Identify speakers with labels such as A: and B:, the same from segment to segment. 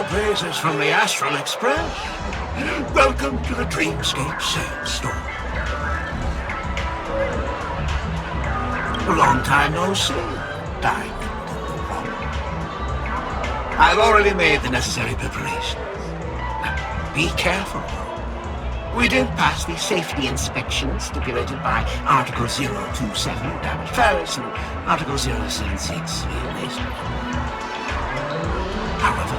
A: praises from the Astral Express. Welcome to the Dreamscape Sales Store. A long time no see, Diamond. I've already made the necessary preparations. Now, be careful. We did pass the safety inspection stipulated by Article 027, damage Paris, and Article 076, real. However,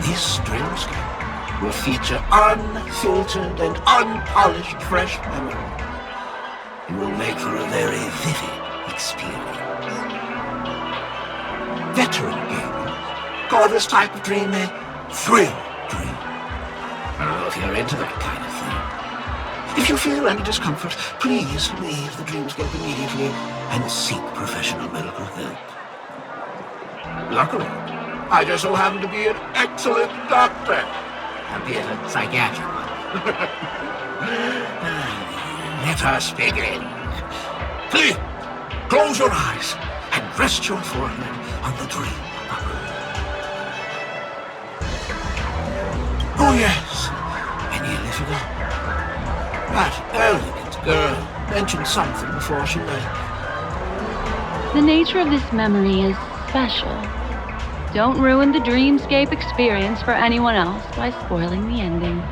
A: this Dreamscape will feature unfiltered and unpolished fresh memory. It will make for a very vivid experience. Veteran gamers call this type of dream a thrill dream. I don't know if you're into that kind of thing. If you feel any discomfort, please leave the Dreamscape immediately and seek professional medical help. Luckily, I just so happen to be an excellent doctor, albeit a psychiatric one. Let us begin. Please, close your eyes and rest your forehead on the dream bubble. Oh yes, I nearly forgot. That elegant girl mentioned something before she left.
B: The nature of this memory is special. Don't ruin the Dreamscape experience for anyone else by spoiling the ending.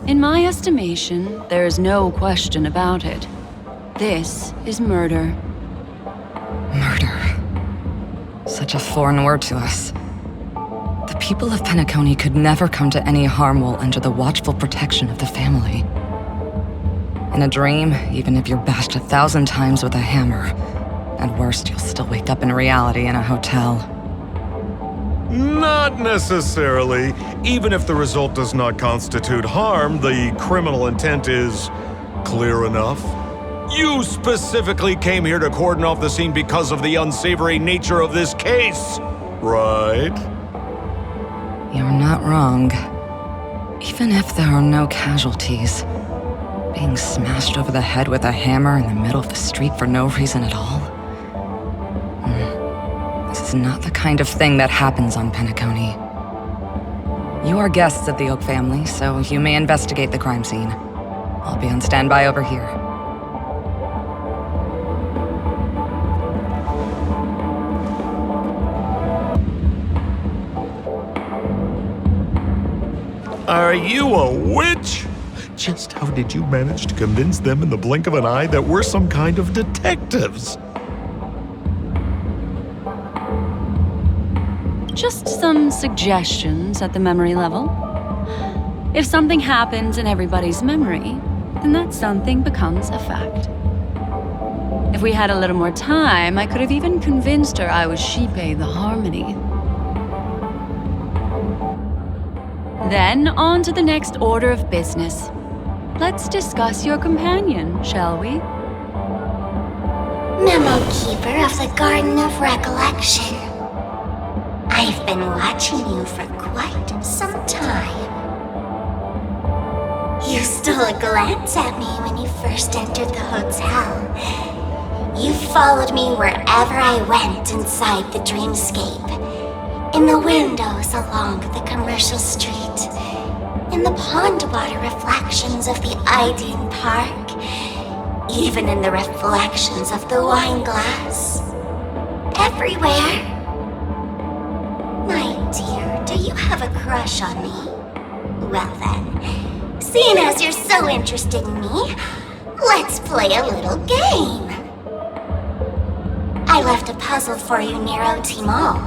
B: In my estimation, there is no question about it. This is murder.
C: Murder. Such a foreign word to us. The people of Penacony could never come to any harm while under the watchful protection of the family. In a dream, even if you're bashed 1,000 times with a hammer, at worst, you'll still wake up in reality in a hotel.
D: Not necessarily. Even if the result does not constitute harm, the criminal intent is clear enough. You specifically came here to cordon off the scene because of the unsavory nature of this case, right?
C: You're not wrong. Even if there are no casualties, being smashed over the head with a hammer in the middle of the street for no reason at all? This is not the kind of thing that happens on Penacony. You are guests of the Oak family, so you may investigate the crime scene. I'll be on standby over here.
D: Are you a witch? Just how did you manage to convince them in the blink of an eye that we're some kind of detectives?
B: Just some suggestions at the memory level. If something happens in everybody's memory, then that something becomes a fact. If we had a little more time, I could have even convinced her I was Sheepay the Harmony. Then, on to the next order of business. Let's discuss your companion, shall we?
E: Memo Keeper of the Garden of Recollection. I've been watching you for quite some time. You stole a glance at me when you first entered the hotel. You followed me wherever I went inside the dreamscape. In the windows along the commercial street. In the pond water reflections of the Ideen Park. Even in the reflections of the wine glass. Everywhere. My dear. you have a crush on me? Well then, seeing as you're so interested in me, let's play a little game. I left a puzzle for you near OT Mall.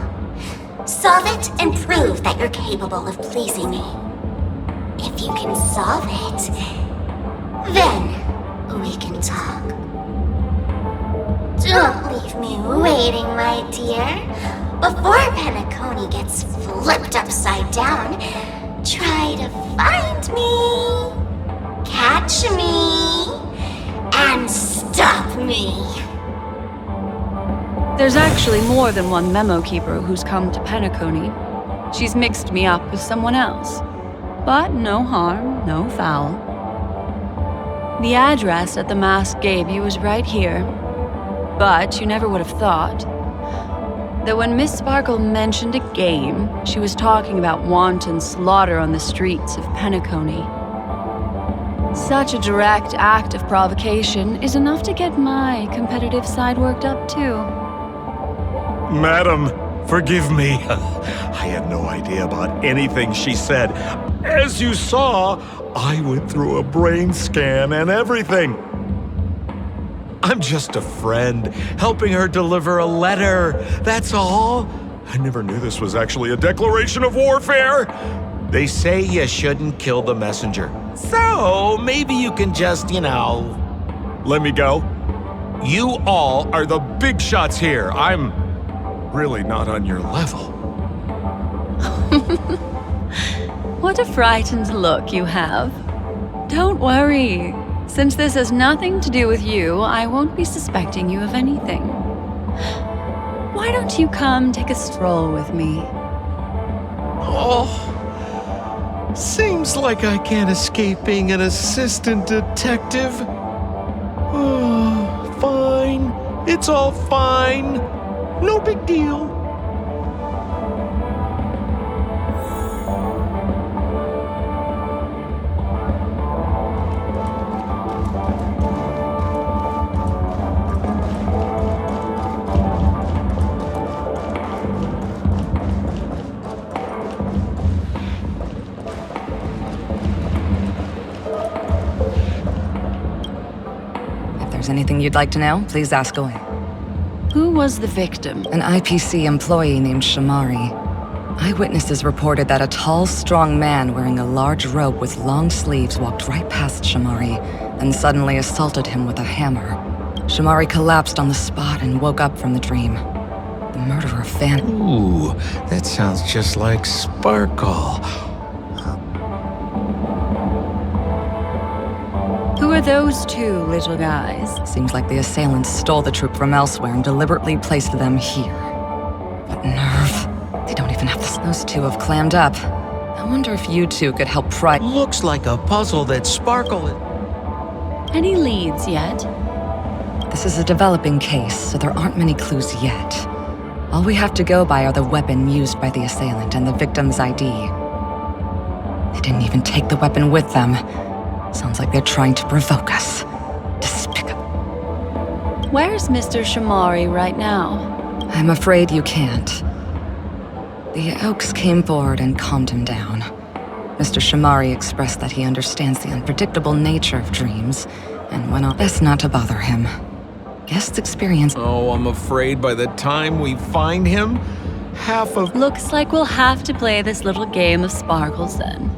E: Solve it and prove that you're capable of pleasing me. If you can solve it, then we can talk. Don't leave me waiting, my dear. Before Penacony gets flipped upside down, try to find me, catch me, and stop me.
B: There's actually more than one memo keeper who's come to Penacony. She's mixed me up with someone else. But no harm, no foul. The address that the mask gave you is right here. But you never would have thought that when Miss Sparkle mentioned a game, she was talking about wanton slaughter on the streets of Penacony. Such a direct act of provocation is enough to get my competitive side worked up too.
D: Madam, forgive me. I had no idea about anything she said. As you saw, I went through a brain scan and everything. I'm just a friend, helping her deliver a letter, that's all. I never knew this was actually a declaration of warfare. They say you shouldn't kill the messenger. So, maybe you can just, let me go. You all are the big shots here. I'm really not on your level.
B: What a frightened look you have. Don't worry. Since this has nothing to do with you, I won't be suspecting you of anything. Why don't you come take a stroll with me?
D: Oh, seems like I can't escape being an assistant detective. Oh, fine. It's all fine. No big deal.
C: If there's anything you'd like to know, please ask away.
B: Who was the victim?
C: An IPC employee named Shamari. Eyewitnesses reported that a tall, strong man wearing a large robe with long sleeves walked right past Shamari, then suddenly assaulted him with a hammer. Shamari collapsed on the spot and woke up from the dream. The murderer
D: Ooh, that sounds just like Sparkle.
B: Who are those two little guys?
C: Seems like the assailants stole the troop from elsewhere and deliberately placed them here. What nerve. They don't even have this. Those two have clammed up. I wonder if you two could help pry.
A: Looks like a puzzle that Sparkle...
B: Any leads yet?
C: This is a developing case, so there aren't many clues yet. All we have to go by are the weapon used by the assailant and the victim's ID. They didn't even take the weapon with them. Sounds like they're trying to provoke us. Despicable.
B: Where's Mr. Shamari right now?
C: I'm afraid you can't. The Oaks came forward and calmed him down. Mr. Shamari expressed that he understands the unpredictable nature of dreams, and went on best not to bother him. Guest experience.
D: Oh, I'm afraid by the time we find him, half of...
B: Looks like we'll have to play this little game of sparkles then.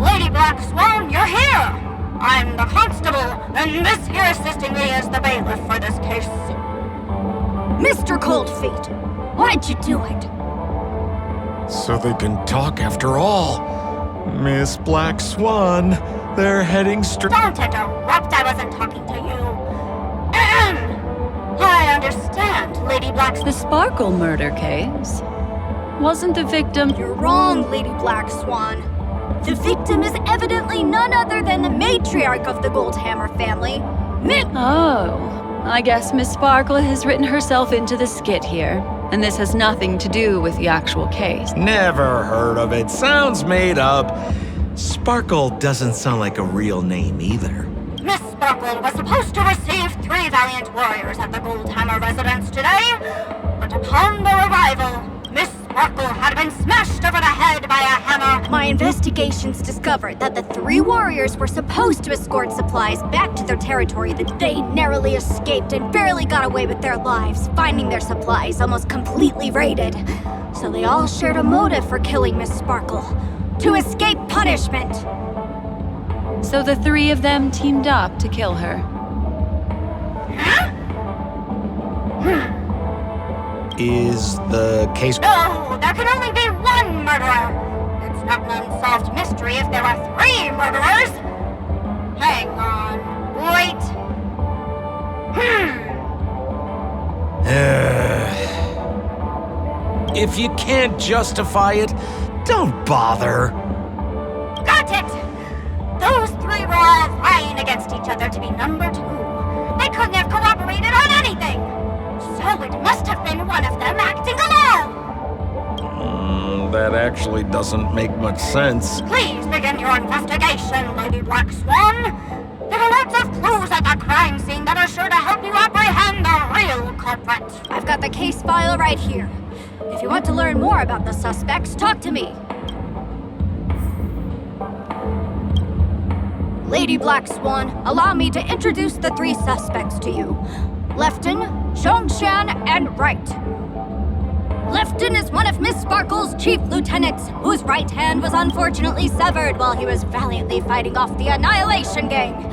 F: Lady Black Swan, you're here! I'm the constable, and this here assisting me is the bailiff for this case. Mr. Cold Feet, why'd you do it?
D: So they can talk after all. Miss Black Swan, they're heading straight...
F: Don't interrupt, I wasn't talking to you. I understand, Lady Black Swan.
B: The Sparkle murder case? Wasn't the victim...
F: You're wrong, Lady Black Swan. The victim is evidently none other than the matriarch of the Goldhammer family,
B: Oh, I guess Miss Sparkle has written herself into the skit here, and this has nothing to do with the actual case.
A: Never heard of it. Sounds made up.
D: Sparkle doesn't sound like a real name either.
F: Miss Sparkle was supposed to receive 3 valiant warriors at the Goldhammer residence today, but upon their arrival, Miss Sparkle had been smashed over the head by a hammer.
G: My investigations discovered that the 3 warriors were supposed to escort supplies back to their territory that they narrowly escaped and barely got away with their lives, finding their supplies almost completely raided. So they all shared a motive for killing Miss Sparkle: to escape punishment.
B: So the 3 of them teamed up to kill her.
D: Is the case...
F: No, there can only be one murderer. It's not an unsolved mystery if there are 3 murderers. Hang on. Wait.
D: If you can't justify it, don't bother.
F: Got it! Those 3 were all vying against each other to be number 2. They couldn't have cooperated on anything. So it must have been one of them acting alone.
D: That actually doesn't make much sense.
F: Please begin your investigation, Lady Black Swan. There are lots of clues at the crime scene that are sure to help you apprehend the real culprit.
G: I've got the case file right here. If you want to learn more about the suspects, talk to me. Lady Black Swan, allow me to introduce the 3 suspects to you. Lefton, Zhongshan, and Wright. Lefton is one of Miss Sparkle's chief lieutenants, whose right hand was unfortunately severed while he was valiantly fighting off the Annihilation Gang.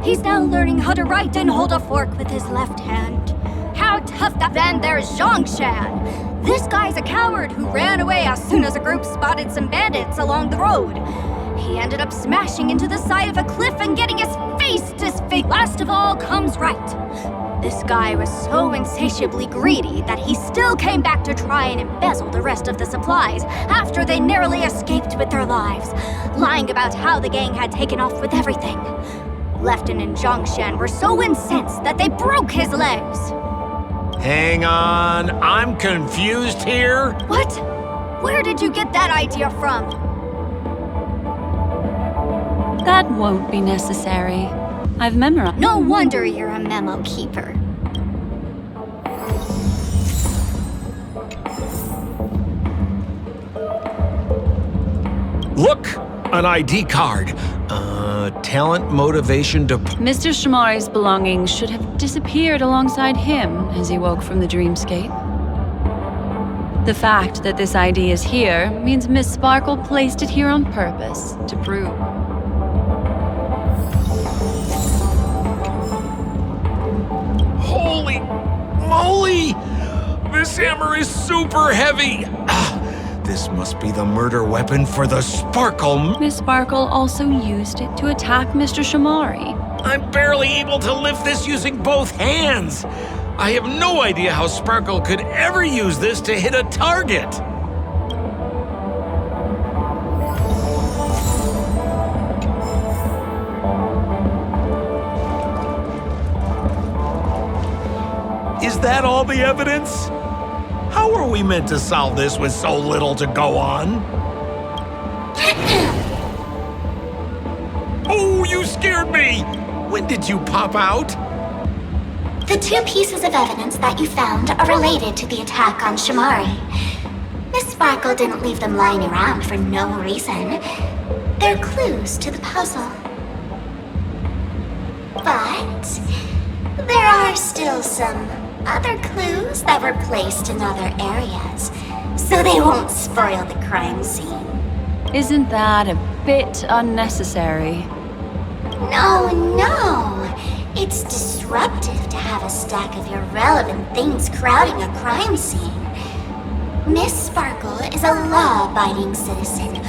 G: He's now learning how to write and hold a fork with his left hand. How tough that. Then there's Zhongshan. This guy's a coward who ran away as soon as a group spotted some bandits along the road. He ended up smashing into the side of a cliff and getting his face disfigured. Last of all comes Wright. This guy was so insatiably greedy that he still came back to try and embezzle the rest of the supplies after they narrowly escaped with their lives, lying about how the gang had taken off with everything. Lefton and Zhongshan were so incensed that they broke his legs.
D: Hang on, I'm confused here.
G: What? Where did you get that idea from?
B: That won't be necessary. I've memorized.
G: No wonder you're a memo keeper.
D: Look! An ID card. Talent, motivation,
B: Mr. Shamari's belongings should have disappeared alongside him as he woke from the dreamscape. The fact that this ID is here means Miss Sparkle placed it here on purpose to prove.
D: Holy moly! This hammer is super heavy! This must be the murder weapon for the Sparkle.
B: Miss Sparkle also used it to attack Mr. Shamari.
D: I'm barely able to lift this using both hands. I have no idea how Sparkle could ever use this to hit a target. Is that all the evidence? How are we meant to solve this with so little to go on? Oh, you scared me! When did you pop out?
E: The 2 pieces of evidence that you found are related to the attack on Shamari. Miss Sparkle didn't leave them lying around for no reason. They're clues to the puzzle. But there are still some other clues that were placed in other areas, so they won't spoil the crime scene.
B: Isn't that a bit unnecessary?
E: No. It's disruptive to have a stack of irrelevant things crowding a crime scene. Miss Sparkle is a law-abiding citizen.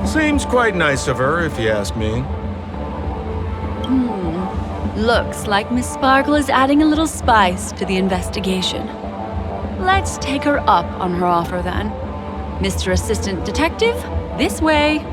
D: Seems quite nice of her, if you ask me.
B: Looks like Miss Sparkle is adding a little spice to the investigation. Let's take her up on her offer then. Mr. Assistant Detective, this way.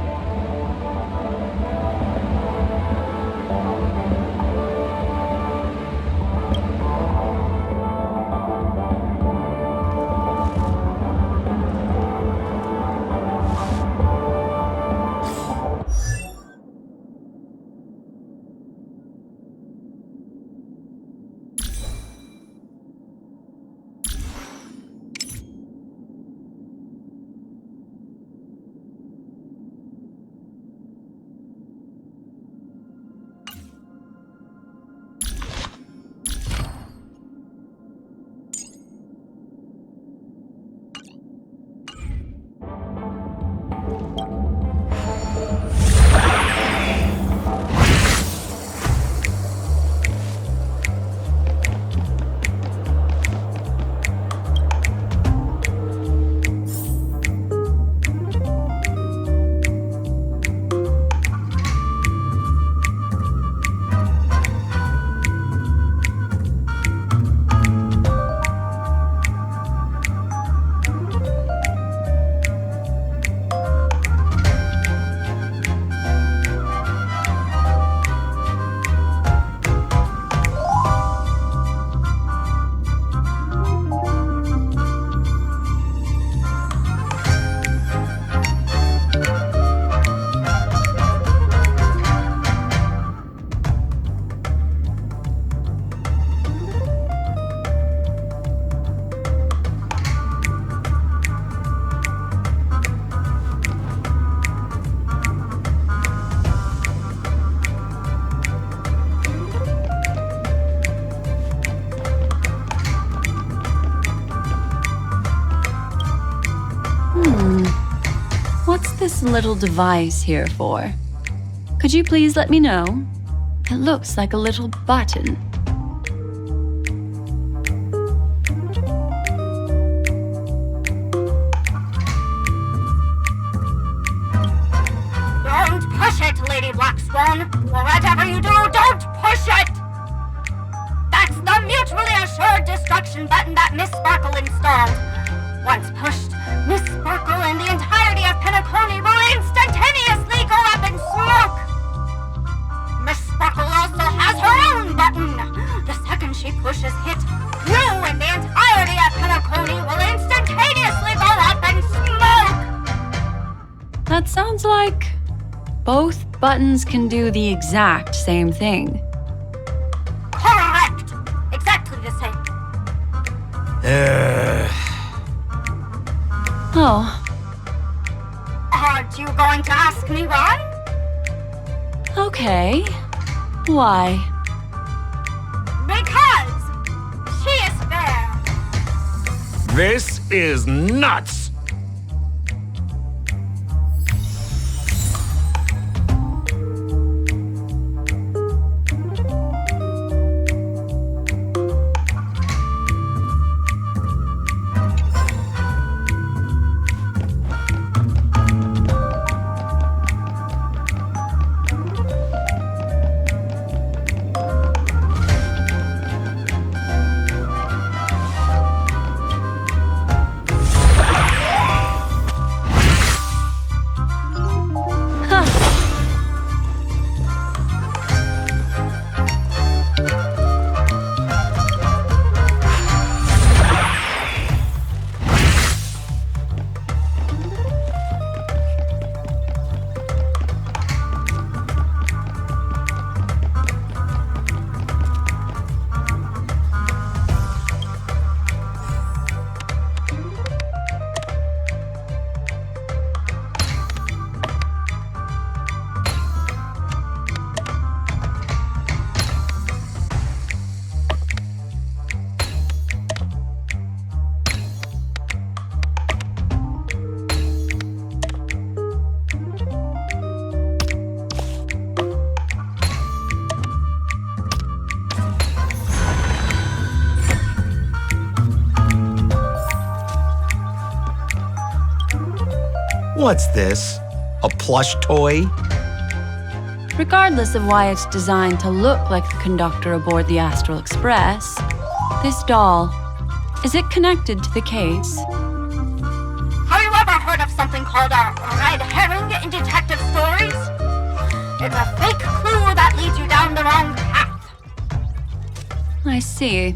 B: this little device here for? Could you please let me know? It looks like a little button.
F: Don't push it, Lady Black Swan. Whatever you do, don't push it! That's the mutually assured destruction button that Miss Sparkle installed. Once pushed, Miss Sparkle and the entirety of Penacony will instantaneously go up in smoke! Miss Sparkle also has her own button. The second she pushes hit, you and the entirety of Penacony will instantaneously go up in smoke!
B: That sounds like both buttons can do the exact same thing.
F: Correct! Exactly the same.
B: Oh,
F: Aren't you going to ask me why?
B: okay. Why?
F: Because she is fair.
D: This is nuts!
H: What's this? A plush toy?
B: Regardless of why it's designed to look like the conductor aboard the Astral Express, this doll, is it connected to the case?
F: Have you ever heard of something called a red herring in detective stories? It's a fake clue that leads you down the wrong path.
B: I see.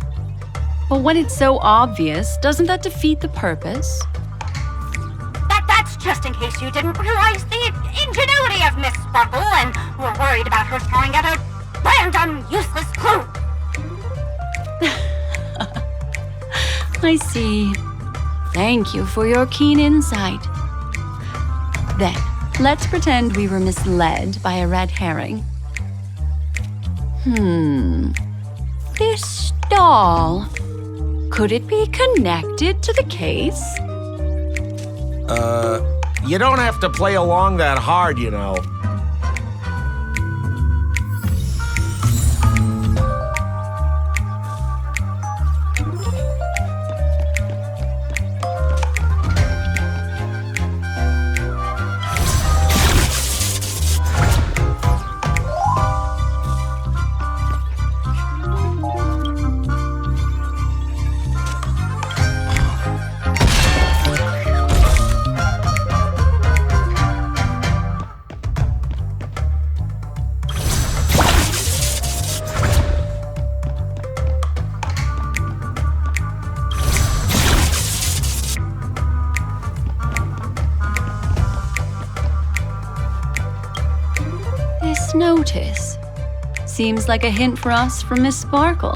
B: But when it's so obvious, doesn't that defeat the purpose?
F: That's just in case you didn't realize the ingenuity of Miss Sparkle and were worried about her throwing out a random, useless clue.
B: I see. Thank you for your keen insight. Then, let's pretend we were misled by a red herring. This doll, could it be connected to the case?
D: You don't have to play along that hard, you know.
B: This notice seems like a hint for us from Miss Sparkle.